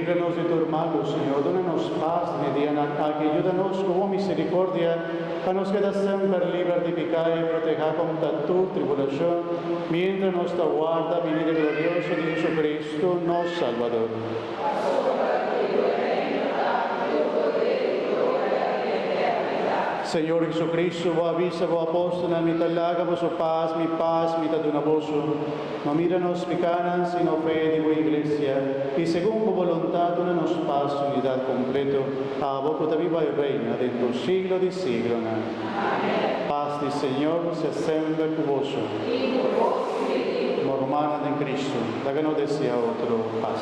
líbranos de todo mal, Señor, dónanos paz mediana, que ayúdanos como misericordia, a nos quedar siempre libres de pecado y proteger contra tu tribulación, mientras nos aguarda venida gloriosa de Jesucristo, nuestro Salvador. Señor Jesucristo, vos avisa, vos apóstol, mitad laga, vos paz, mitad una voz. No míranos picanas, sino fe de vuestra iglesia, y según tu voluntad, nos paz, unidad completo, a vos que viva y reina de tu siglo de siglo. Amén. Paz del Señor se siempre con vos. Como hermana de Cristo, la que nos desea otro paz.